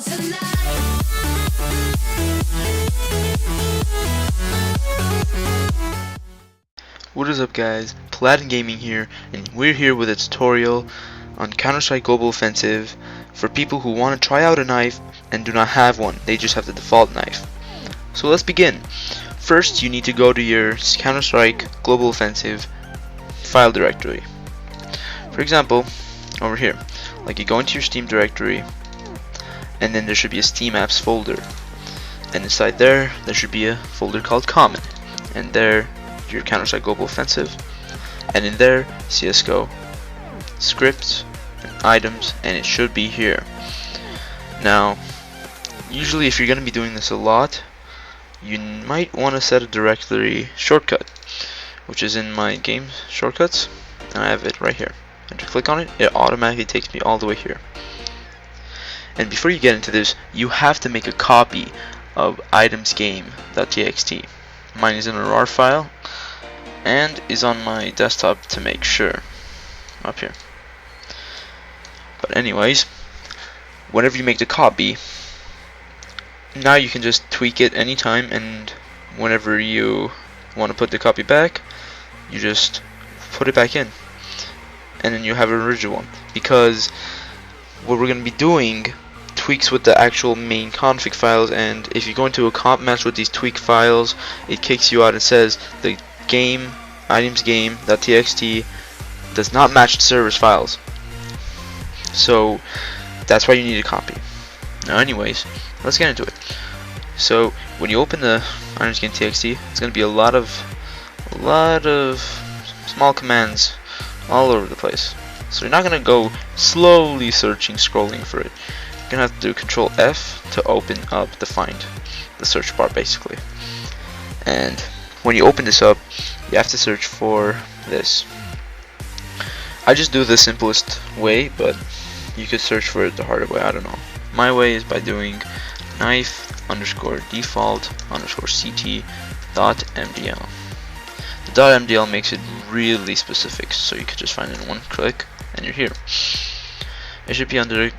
for tonight. What is up guys, Platin Gaming here, and we're here with a tutorial on Counter-Strike Global Offensive for people who want to try out a knife and do not have one, they just have the default knife. So let's begin. First you need to go to your Counter-Strike Global Offensive file directory. For example, over here, like you go into your Steam directory and then there should be a Steam apps folder, and inside there should be a folder called common, and there your Counter-Strike Global Offensive, and in there CSGO scripts and items, and it should be here. Now usually if you're going to be doing this a lot, you might want to set a directory shortcut, which is in my game shortcuts, and I have it right here, and to click on it, it automatically takes me all the way here. And before you get into this, you have to make a copy of itemsgame.txt. Mine is in a RAR file and is on my desktop to make sure, up here. But anyways, whenever you make the copy, now you can just tweak it anytime, and whenever you want to put the copy back, you just put it back in, and then you have an original one. Because what we're going to be doing tweaks with the actual main config files, and if you go into a comp match with these tweak files, it kicks you out and says the game itemsgame.txt does not match the server's files. So that's why you need a copy. Now anyways, let's get into it. So when you open the itemsgame.txt, it's going to be a lot of small commands all over the place. So you're not going to go slowly searching, scrolling for it. You're going to have to do Control F to open up the search bar basically. And when you open this up, you have to search for this. I just do the simplest way, but you could search for it the harder way, I don't know. My way is by doing knife_default_ct.mdl. The .mdl makes it really specific, so you could just find it in one click and you're here. It should be under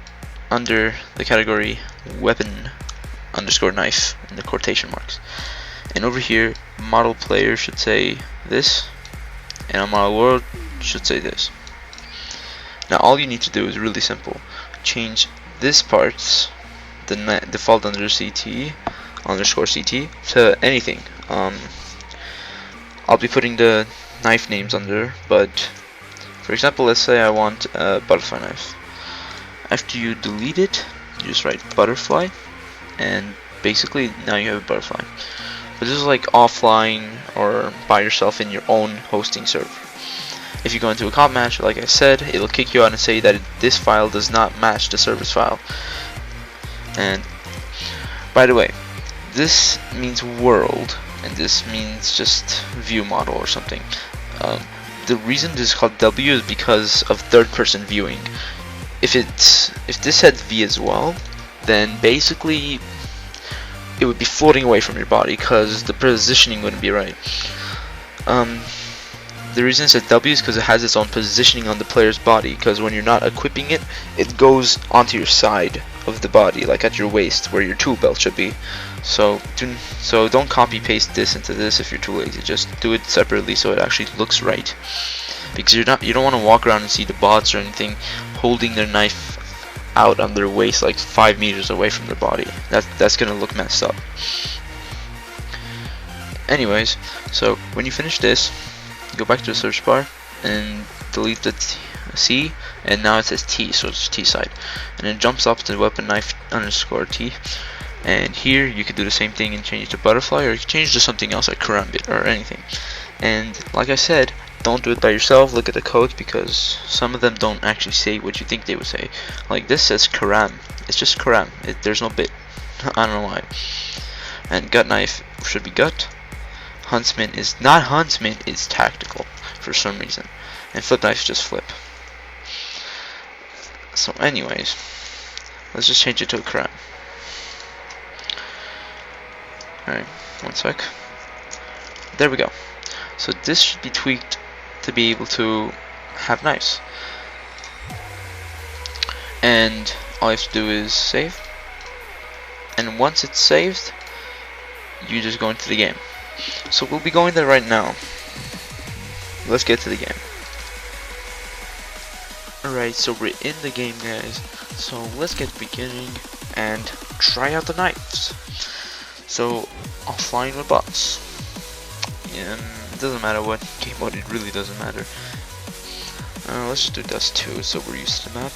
the category weapon_knife in the quotation marks. And over here, model player should say this, and a model world should say this. Now all you need to do is really simple. Change this part's the default _CT to anything. I'll be putting the knife names under, but for example, let's say I want a butterfly knife. After you delete it, you just write butterfly, and basically now you have a butterfly. But this is like offline or by yourself in your own hosting server. If you go into a comp match, like I said, it'll kick you out and say that this file does not match the server's file. And by the way, this means world, and this means just view model or something. The reason this is called W is because of third-person viewing. If this had V as well, then basically it would be floating away from your body because the positioning wouldn't be right. The reason it's a W is because it has its own positioning on the player's body, because when you're not equipping it, it goes onto your side of the body, like at your waist where your tool belt should be. So don't copy paste this into this if you're too lazy. Just do it separately so it actually looks right, because you don't want to walk around and see the bots or anything holding their knife out on their waist like 5 meters away from their body. That's gonna look messed up. Anyways, so when you finish this, go back to the search bar and delete the C, and now it says T, so it's T side, and it jumps up to weapon knife_T, and here you could do the same thing and change it to butterfly, or you can change it to something else like karambit or anything. And like I said, don't do it by yourself. Look at the codes, because some of them don't actually say what you think they would say. Like this says karam, it's just karam, there's no bit. I don't know why. And gut knife should be gut. Huntsman is not huntsman, it's tactical for some reason. And flip knife is just flip. So anyways, let's just change it to a karam. Alright, one sec. There we go. So this should be tweaked to be able to have knives. And all you have to do is save, and once it's saved, you just go into the game. So we'll be going there right now. Let's get to the game. Alright, so we're in the game, guys. So let's get beginning and try out the knives. So I'll fly in with bots. And it doesn't matter what game mode, it really doesn't matter. Let's just do Dust 2 so we're used to the map.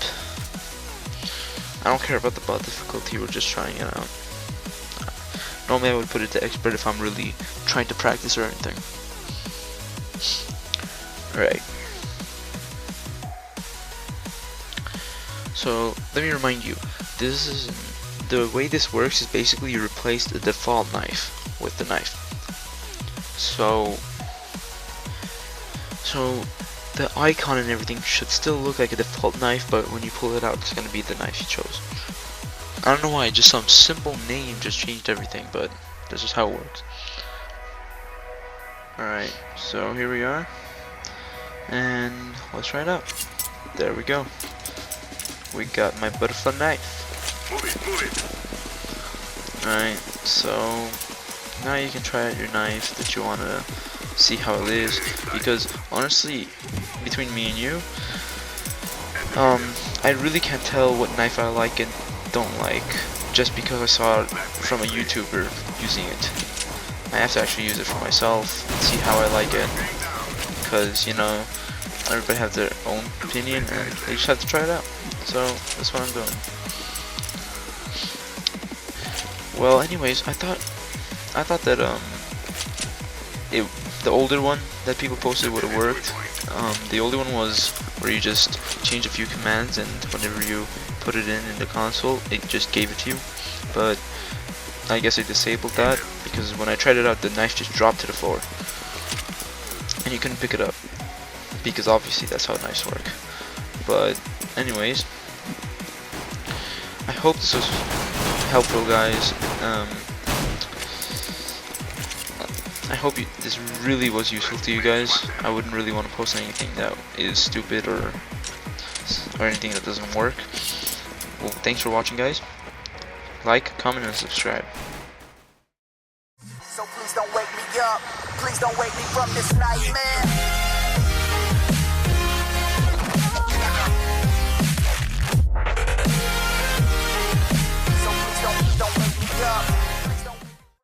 I don't care about the bot difficulty, we're just trying it out. Normally I would put it to expert if I'm really trying to practice or anything. Alright. So let me remind you, the way this works is basically you replace the default knife with the knife. So the icon and everything should still look like a default knife, but when you pull it out, it's gonna be the knife you chose. I don't know why, just some simple name just changed everything, but this is how it works. Alright, so here we are, and let's try it out. There we go. We got my butterfly knife. Alright, so now you can try out your knife that you want to see how it is, because honestly, between me and you, I really can't tell what knife I like and don't like just because I saw it from a YouTuber using it. I have to actually use it for myself and see how I like it, because you know, everybody has their own opinion and they just have to try it out. So that's what I'm doing. Well, anyways, I thought that the older one that people posted would have worked. The older one was where you just change a few commands and whenever you put it in the console, it just gave it to you. But I guess I disabled that because when I tried it out, the knife just dropped to the floor and you couldn't pick it up, because obviously that's how knives work. But anyways, I hope this was helpful, guys. I hope this really was useful to you guys. I wouldn't really want to post anything that is stupid or anything that doesn't work. Well, thanks for watching, guys. Like, comment, and subscribe. So please don't wake me up. Please don't wake me from this nightmare.